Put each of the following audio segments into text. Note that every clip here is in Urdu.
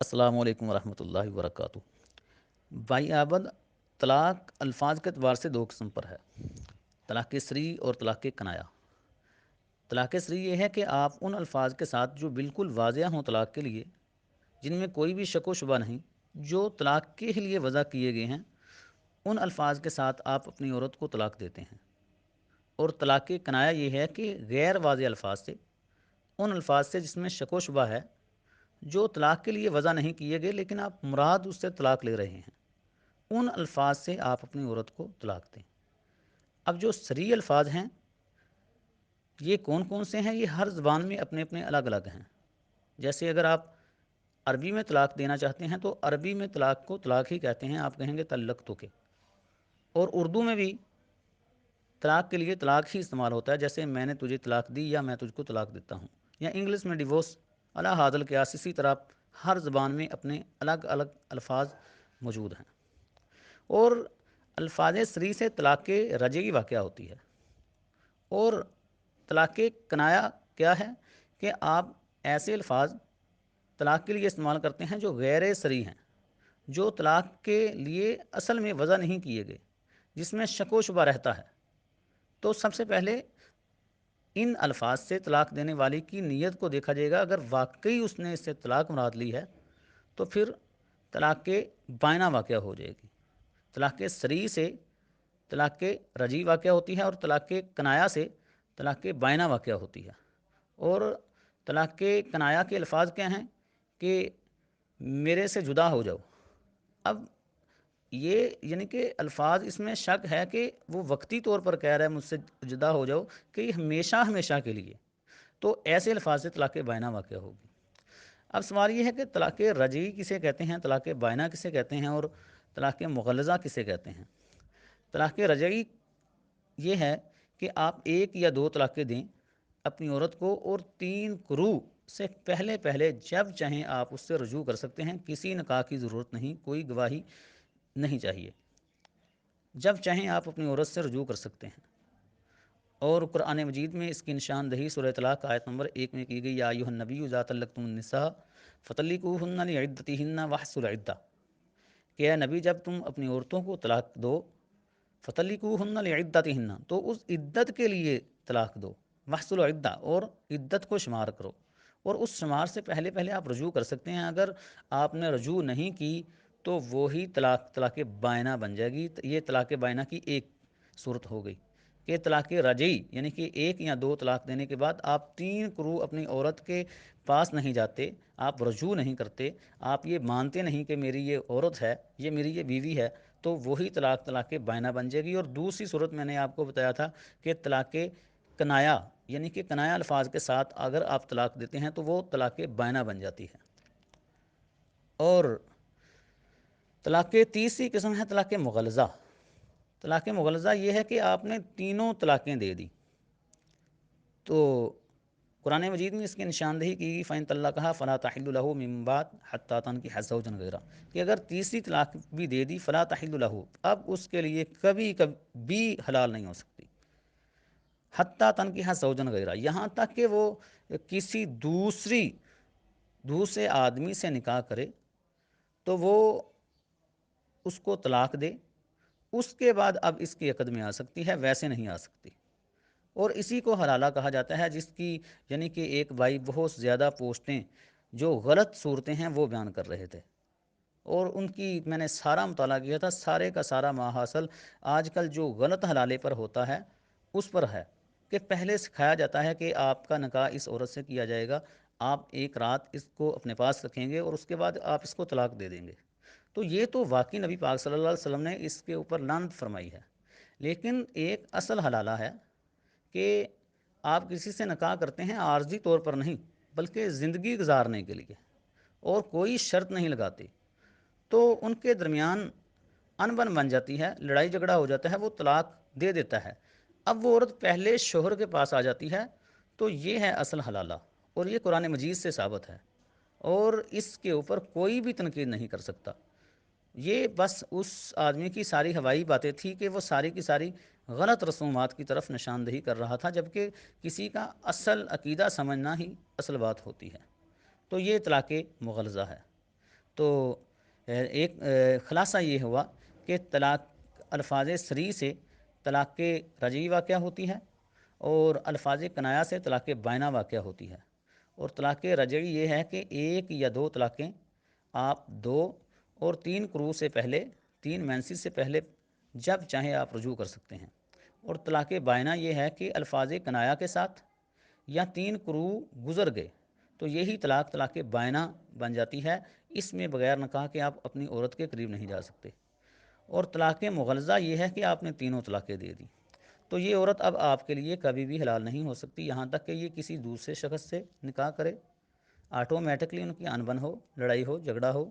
السلام علیکم ورحمۃ اللہ وبرکاتہ۔ بھائی آبد، طلاق الفاظ کے اعتبار سے دو قسم پر ہے: طلاق سری اور طلاق کنایا۔ طلاق سری یہ ہے کہ آپ ان الفاظ کے ساتھ جو بالکل واضح ہوں طلاق کے لیے، جن میں کوئی بھی شک و شبہ نہیں، جو طلاق کے لیے وضع کیے گئے ہیں، ان الفاظ کے ساتھ آپ اپنی عورت کو طلاق دیتے ہیں۔ اور طلاق کنایا یہ ہے کہ غیر واضح الفاظ سے، ان الفاظ سے جس میں شک و شبہ ہے، جو طلاق کے لیے وضع نہیں کیے گئے لیکن آپ مراد اس سے طلاق لے رہے ہیں، ان الفاظ سے آپ اپنی عورت کو طلاق دیں۔ اب جو صریح الفاظ ہیں، یہ کون کون سے ہیں؟ یہ ہر زبان میں اپنے اپنے الگ الگ ہیں۔ جیسے اگر آپ عربی میں طلاق دینا چاہتے ہیں تو عربی میں طلاق کو طلاق ہی کہتے ہیں، آپ کہیں گے طلقتک کے۔ اور اردو میں بھی طلاق کے لیے طلاق ہی استعمال ہوتا ہے، جیسے میں نے تجھے طلاق دی یا میں تجھ کو طلاق دیتا ہوں، یا انگلش میں ڈیورس علی ھذا القیاس۔ اسی طرح ہر زبان میں اپنے الگ الگ الفاظ موجود ہیں۔ اور الفاظ صریح سے طلاق رجعی واقع ہوتی ہے۔ اور طلاق کنایا کیا ہے کہ آپ ایسے الفاظ طلاق کے لیے استعمال کرتے ہیں جو غیر صریح ہیں، جو طلاق کے لیے اصل میں وضع نہیں کیے گئے، جس میں شک و شبہ رہتا ہے۔ تو سب سے پہلے ان الفاظ سے طلاق دینے والی کی نیت کو دیکھا جائے گا۔ اگر واقعی اس نے اس سے طلاق مراد لی ہے تو پھر طلاق بائنہ واقع ہو جائے گی۔ طلاق صریح سے طلاق رجعی واقع ہوتی ہے، اور طلاق کنایا سے طلاق بائنہ واقع ہوتی ہے۔ اور طلاق کنایا کے الفاظ کیا ہیں کہ میرے سے جدا ہو جاؤ۔ اب یہ یعنی کہ الفاظ اس میں شک ہے کہ وہ وقتی طور پر کہہ رہا ہے مجھ سے جدا ہو جاؤ، کہ یہ ہمیشہ ہمیشہ کے لیے، تو ایسے الفاظ سے طلاق بائنہ واقع ہوگی۔ اب سوال یہ ہے کہ طلاق رجعی کسے کہتے ہیں، طلاق بائنہ کسے کہتے ہیں، اور طلاق مغلظہ کسے کہتے ہیں؟ طلاق رجعی یہ ہے کہ آپ ایک یا دو طلاقیں دیں اپنی عورت کو، اور 3 قروء سے پہلے پہلے جب چاہیں آپ اس سے رجوع کر سکتے ہیں، کسی نکاح کی ضرورت نہیں، کوئی گواہی نہیں چاہیے، جب چاہیں آپ اپنی عورت سے رجوع کر سکتے ہیں۔ اور قرآن مجید میں اس کی نشاندہی سورہ طلاق آیت نمبر 1 میں کی گئی: یا ایھا النبی اذا طلقتم النساء فطلقوہن لعدتہن واحصوا العدہ، کہ اے نبی جب تم اپنی عورتوں کو طلاق دو، فطلقوہن لعدتہن، تو اس عدت کے لیے طلاق دو، واحصوا العدہ، اور عدت کو شمار کرو، اور اس شمار سے پہلے پہلے آپ رجوع کر سکتے ہیں۔ اگر آپ نے رجوع نہیں کی تو وہی طلاق بائنہ بن جائے گی۔ یہ طلاق بائنہ کی ایک صورت ہو گئی کہ طلاق رجعی یعنی کہ ایک یا دو طلاق دینے کے بعد آپ 3 قروء اپنی عورت کے پاس نہیں جاتے، آپ رجوع نہیں کرتے، آپ یہ مانتے نہیں کہ میری یہ عورت ہے، یہ میری یہ بیوی ہے، تو وہی طلاق بائنہ بن جائے گی۔ اور دوسری صورت میں نے آپ کو بتایا تھا کہ طلاق کنایا یعنی کہ کنایا الفاظ کے ساتھ اگر آپ طلاق دیتے ہیں تو وہ طلاق بائنہ بن جاتی ہے۔ اور طلاق تیسری قسم ہے طلاق مغلظہ۔ طلاق مغلظہ یہ ہے کہ آپ نے تینوں طلاقیں دے دی، تو قرآن مجید میں اس کی نشاندہی کی گئی: فَإِن طَلَّقَهَا فَلَا تَحِلُّ لَهُ مِن بَعْدُ حَتَّىٰ تَنكِحَ زَوْجًا غَيْرَهُ، کہ اگر تیسری طلاق بھی دے دی فَلَا تَحِلُّ لَهُ، اب اس کے لیے کبھی کبھی حلال نہیں ہو سکتی، حَتَّىٰ تَنكِحَ زَوْجًا غَيْرَهُ، یہاں تک کہ وہ کسی دوسرے آدمی سے نکاح کرے تو وہ اس کو طلاق دے، اس کے بعد اب اس کی عقد میں آ سکتی ہے، ویسے نہیں آ سکتی۔ اور اسی کو حلالہ کہا جاتا ہے، جس کی یعنی کہ ایک بھائی بہت زیادہ پوسٹیں جو غلط صورتیں ہیں وہ بیان کر رہے تھے، اور ان کی میں نے سارا مطالعہ کیا تھا، سارے کا سارا ماحصل آج کل جو غلط حلالے پر ہوتا ہے اس پر ہے، کہ پہلے سکھایا جاتا ہے کہ آپ کا نکاح اس عورت سے کیا جائے گا، آپ ایک رات اس کو اپنے پاس رکھیں گے اور اس کے بعد آپ اس کو طلاق دے دیں گے۔ تو یہ تو واقعی نبی پاک صلی اللہ علیہ وسلم نے اس کے اوپر لعنت فرمائی ہے، لیکن ایک اصل حلالہ ہے کہ آپ کسی سے نکاح کرتے ہیں عارضی طور پر نہیں بلکہ زندگی گزارنے کے لیے، اور کوئی شرط نہیں لگاتے، تو ان کے درمیان انبن بن جاتی ہے، لڑائی جھگڑا ہو جاتا ہے، وہ طلاق دے دیتا ہے، اب وہ عورت پہلے شوہر کے پاس آ جاتی ہے، تو یہ ہے اصل حلالہ، اور یہ قرآن مجید سے ثابت ہے، اور اس کے اوپر کوئی بھی تنقید نہیں کر سکتا۔ یہ بس اس آدمی کی ساری ہوائی باتیں تھی کہ وہ ساری کی ساری غلط رسومات کی طرف نشاندہی کر رہا تھا، جبکہ کسی کا اصل عقیدہ سمجھنا ہی اصل بات ہوتی ہے۔ تو یہ طلاق مغلظہ ہے۔ تو ایک خلاصہ یہ ہوا کہ طلاق الفاظ صریح سے طلاق رجعی واقع ہوتی ہے، اور الفاظ کنایا سے طلاق بائنہ واقع ہوتی ہے۔ اور طلاق رجعی یہ ہے کہ ایک یا دو طلاقیں آپ دو اور تین قروء سے پہلے، تین مینسز سے پہلے جب چاہیں آپ رجوع کر سکتے ہیں۔ اور طلاق بائنہ یہ ہے کہ الفاظ کنایا کے ساتھ یا تین قروء گزر گئے تو یہی طلاق بائنہ بن جاتی ہے۔ اس میں بغیر نکاح کہ آپ اپنی عورت کے قریب نہیں جا سکتے۔ اور طلاق مغلظہ یہ ہے کہ آپ نے تینوں طلاقیں دے دی تو یہ عورت اب آپ کے لیے کبھی بھی حلال نہیں ہو سکتی، یہاں تک کہ یہ کسی دوسرے شخص سے نکاح کرے، آٹومیٹکلی ان کی انبن ہو، لڑائی ہو، جھگڑا ہو،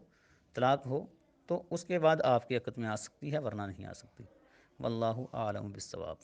طلاق ہو، تو اس کے بعد آپ کے عقد میں آ سکتی ہے، ورنہ نہیں آ سکتی۔ واللہ اعلم بالصواب۔